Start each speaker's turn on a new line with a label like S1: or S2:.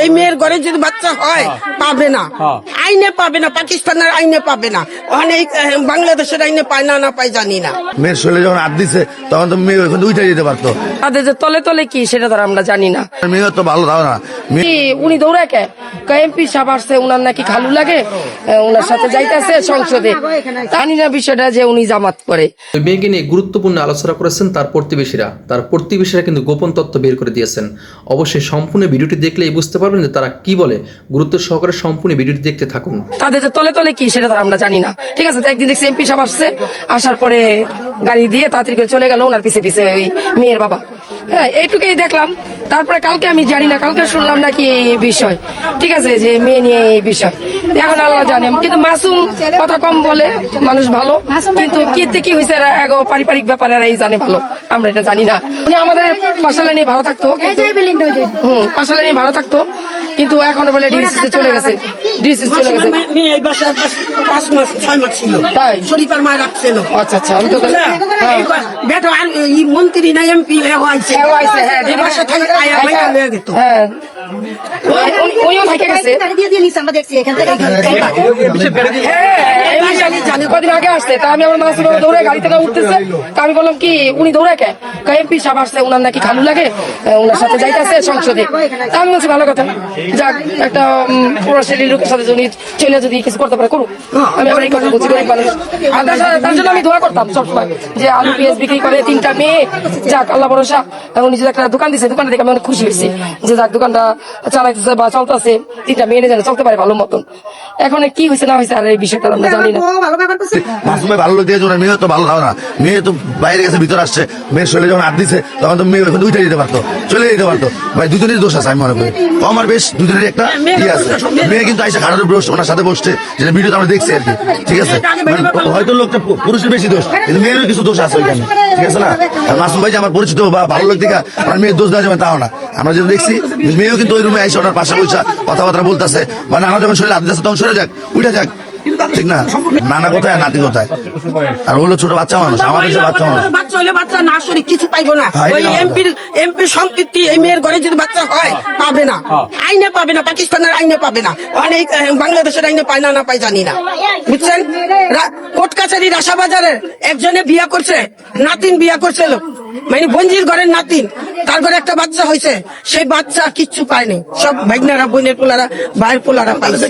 S1: এই মেয়ের ঘরে যদি বাচ্চা হয় পাবে না, আইনে পাবে না, পাকিস্তানের আইনে পাবে না, অনেক বাংলাদেশের আইনে পায় না পায় জানি না।
S2: মেয়ের শরীরে যখন হাত দিছে তখন তো মেয়ে ওইখানে উঠে যেতে পারতো।
S3: তাদের যে তলে তলে কি সেটা তো আমরা জানি না।
S2: মেয়ে তো ভালো দাও না,
S3: উনি দৌড়ায় কে এমপি সাহেব আসছে, উনার নাকি খালু লাগে, উনার সাথে যাইতেছে সংসদে, জানি না বিষয়টা যে উনি জামাত করে।
S4: মেয়েকে নিয়ে গুরুত্বপূর্ণ আলোচনা করেছেন তার প্রতিবেশীরা কিন্তু গোপন তথ্য বের করে দিয়েছেন। অবশ্যই সম্পূর্ণ ভিডিওটি দেখলেই বুঝতে পারবেন যে তারা কি বলে। গুরুত্ব সহকারে সম্পূর্ণ ভিডিওটি দেখতে থাকুন।
S3: তাদের যে তলে তলে কি সেটা তো আমরা জানি না, ঠিক আছে। একদিন দেখছি এমপি সাহেব আসছে, আসার পরে গাড়ি দিয়ে তাড়াতাড়ি করে চলে গেল ওনার পিছে পিছে ওই মেয়ের বাবা। হ্যাঁ, এইটুকুই দেখলাম। তারপরে কালকে আমি জানি না, কালকে শুনলাম নাকি এই বিষয়, ঠিক আছে, যে মেয়ে নিয়ে এই বিষয়। এখন আল্লাহ জানে, কিন্তু মাসুম কথা কম বলে, মানুষ ভালো, কিন্তু কি হয়েছে পারিবারিক ব্যাপারে এই জানে ভালো, আমরা এটা জানি না। উনি আমাদের পাশালে নিয়ে ভালো থাকতো, পাশালে নিয়ে ভালো থাকতো, কিন্তু এখন বলে ডিসিসি চলে গেছে,
S1: এই বাসায় 5 মাস 6 মাস ছিল,
S3: তাই
S1: শরীফের মায় রাখছিল।
S3: আচ্ছা আচ্ছা, আমি তো
S1: বেটা আর এই মন্ত্রী না এমপি হয়েছে,
S3: হ্যাঁ,
S1: এই বাসা থেকে আয়া বাইরে লয়ে যেত।
S3: হ্যাঁ, উনিও থেকে গেছে। কদিন আগে আসছে, তা আমি আমার মাসুম বাবা দৌড়ে গাড়ি থেকে উঠতেছে, তা আমি বললাম কি উনি দৌড়ায় কে এমপি সাহেব আসছে, উনার নাকি খালু লাগে, উনার সাথে যাইতেছে সংসদে। তা আমি বলছি ভালো কথা, যাক, একটা প্রভাবশালী লোকের সাথে যদি ছেলে যদি কিছু করতে পারে করুক, আমি আবার এই কথা বলছি গরিব মানুষ। আর তার জন্য আমি দোয়া করতাম সবসময় যে আলু পেঁয়াজ বিক্রি করে 3টা মেয়ে, যাক আল্লাহ ভরসা। উনি যে একটা দোকান দিচ্ছে, দোকানটা দেখে আমি অনেক খুশি হয়েছি যে যাক দোকানটা চালাইতেছে বা চলতেছে, 3টা মেয়ে যেন চলতে পারে ভালো মতন। এখন কি হয়েছে না হয়েছে আর এই বিষয়টা আমরা জানি না।
S2: মাসুমে ভালো লোক দিয়েছে, মেয়ে তো ভালো দাও না, মেয়ে তো বাইরে গেছে, ভিতরে আসছে, মেয়ের শরীরে যখন হাত দিছে তখন তো মেয়ে ওইখানে উঠে যেতে পারতো, চলে যেতে পারতো। ভাই দুজনেরই দোষ আছে আমি মনে করি, আমার বেশ দুজনের একটা ইয়ে আছে। মেয়ে কিন্তু আইসা খারাপ ওনার সাথে বসছে, যেটা ভিডিওতে আমরা দেখছি আর কি, ঠিক আছে। হয়তো লোকটা পুরুষের বেশি দোষ, কিন্তু মেয়েরও কিছু দোষ আছে ওইখানে, ঠিক আছে না। আর মাসুম ভাই যে আমার পরিচিত বা ভালো লোক দিকে আমার মেয়ের দোষ দেওয়া যাবে তাও না। আমরা যেটা দেখছি মেয়েও কিন্তু ওই রুমে আইসা ওনার পাশে বসে কথাবার্তা বলতেছে, মানে আমার যখন শরীরে হাত দিচ্ছে তখন সরে যাক, উঠে যাক, ঠিক না। নানা কোথায় নাতি কোথায়, আর হলো ছোট বাচ্চা মানুষ, আমাদের বাচ্চা মানুষ,
S1: বাচ্চা হলে বাচ্চা না শরীর কিছু পাইবো না। ওই এমপির সম্পত্তি এই মেয়ের ঘরে যদি বাচ্চা হয় পাবে না, আইনে পাবে না, পাকিস্তানের আইনে পাবে না, অনেক বাংলাদেশের আইনে পায় না পায় জানি না, বুঝছেন। কোর্ট কাছারি রাশাবাজারের একজনে বিয়া করছে, নাতিন বিয়া করছে, লোক মানে বঞ্জির ঘরের নাতিন, তার ঘরে একটা বাচ্চা হয়েছে, সেই বাচ্চা কিচ্ছু পায়নি, সব ভাইগনারা বোনের পোলারা ভাইয়ের পোলারা পাইছে।